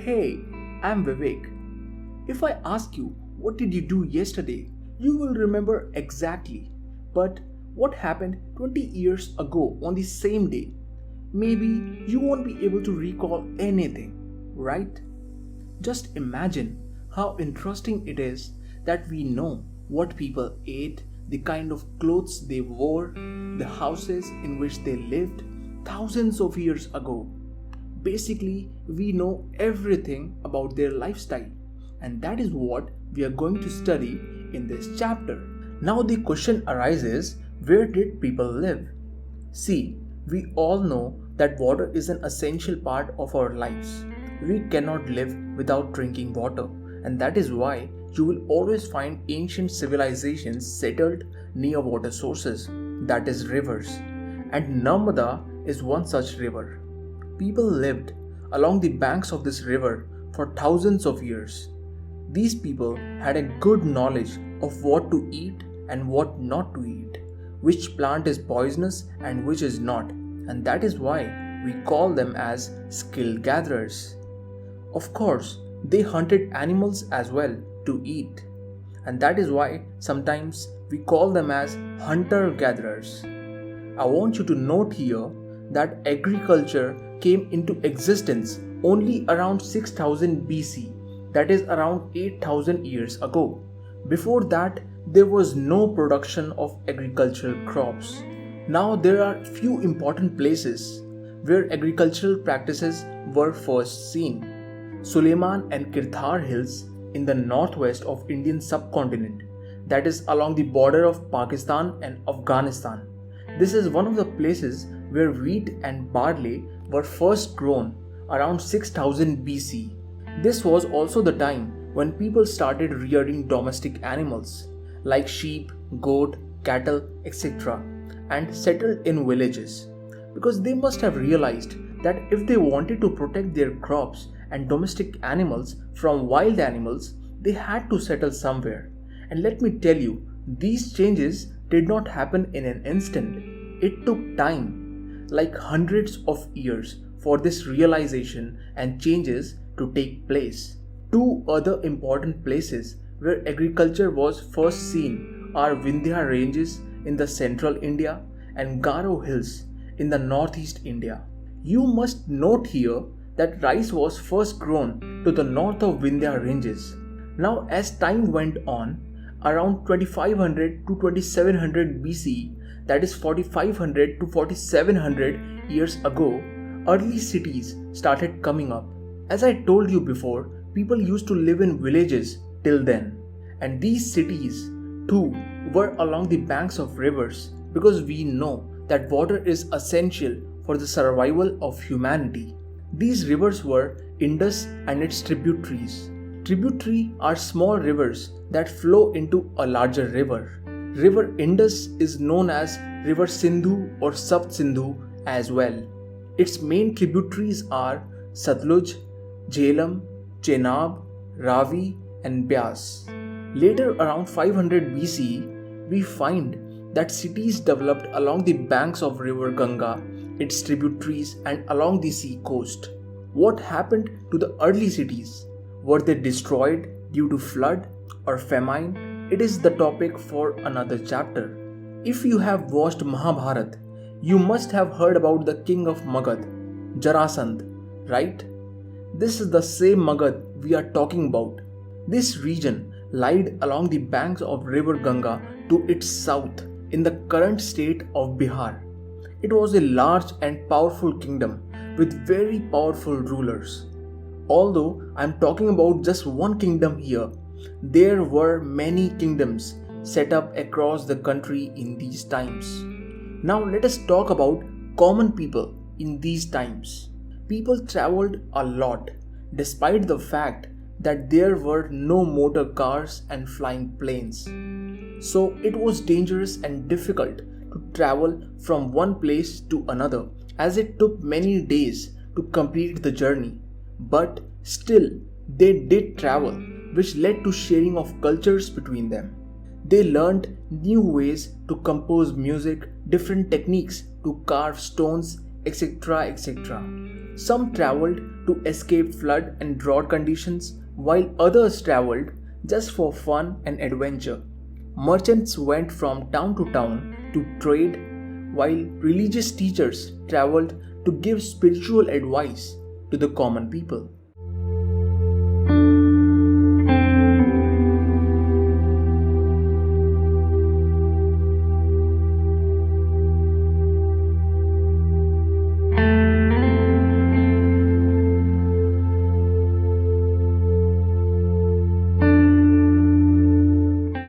Hey, I'm Vivek. If I ask you, what did you do yesterday? You will remember exactly. But what happened 20 years ago on the same day? Maybe you won't be able to recall anything, right? Just imagine how interesting it is that we know what people ate, the kind of clothes they wore, the houses in which they lived thousands of years ago. Basically, we know everything about their lifestyle, and that is what we are going to study in this chapter. Now, the question arises, where did people live? See, we all know that water is an essential part of our lives. We cannot live without drinking water, and that is why you will always find ancient civilizations settled near water sources, that is, rivers. And Narmada is one such river. People lived along the banks of this river for thousands of years. These people had a good knowledge of what to eat and what not to eat, which plant is poisonous and which is not, and that is why we call them as skill gatherers. Of course, they hunted animals as well to eat, and that is why sometimes we call them as hunter-gatherers. I want you to note here that agriculture came into existence only around 6000 BC, that is around 8000 years ago. Before that, there was no production of agricultural crops. Now there are few important places where agricultural practices were first seen. Suleiman and Kirthar hills in the northwest of Indian subcontinent, that is along the border of Pakistan and Afghanistan. This is one of the places where wheat and barley were first grown around 6000 BC. This was also the time when people started rearing domestic animals like sheep, goat, cattle, etc. and settled in villages, because they must have realized that if they wanted to protect their crops and domestic animals from wild animals, they had to settle somewhere. And let me tell you, these changes did not happen in an instant. It took time, like hundreds of years, for this realization and changes to take place. Two other important places where agriculture was first seen are Vindhya ranges in the central India and Garo hills in the northeast India. You must note here that rice was first grown to the north of Vindhya ranges. Now, as time went on, around 2500 to 2700 BC, that is 4500 to 4700 years ago, early cities started coming up. As I told you before, people used to live in villages till then, and these cities too were along the banks of rivers, because we know that water is essential for the survival of humanity. These rivers were Indus and its tributaries. Tributary are small rivers that flow into a larger river. River Indus is known as River Sindhu or Sapt Sindhu as well. Its main tributaries are Satluj, Jhelum, Chenab, Ravi and Beas. Later, around 500 BC, we find that cities developed along the banks of river Ganga, its tributaries and along the sea coast. What happened to the early cities? Were they destroyed due to flood or famine? It is the topic for another chapter. If you have watched Mahabharata, you must have heard about the king of Magad, Jarasandh, right? This is the same Magad we are talking about. This region lied along the banks of river Ganga to its south in the current state of Bihar. It was a large and powerful kingdom with very powerful rulers. Although I am talking about just one kingdom here, there were many kingdoms set up across the country in these times. Now let us talk about common people in these times. People traveled a lot, despite the fact that there were no motor cars and flying planes. So it was dangerous and difficult to travel from one place to another, as it took many days to complete the journey. But still, they did travel, which led to sharing of cultures between them. They learned new ways to compose music, different techniques to carve stones, etc. etc. Some traveled to escape flood and drought conditions, while others traveled just for fun and adventure. Merchants went from town to town to trade, while religious teachers traveled to give spiritual advice to the common people.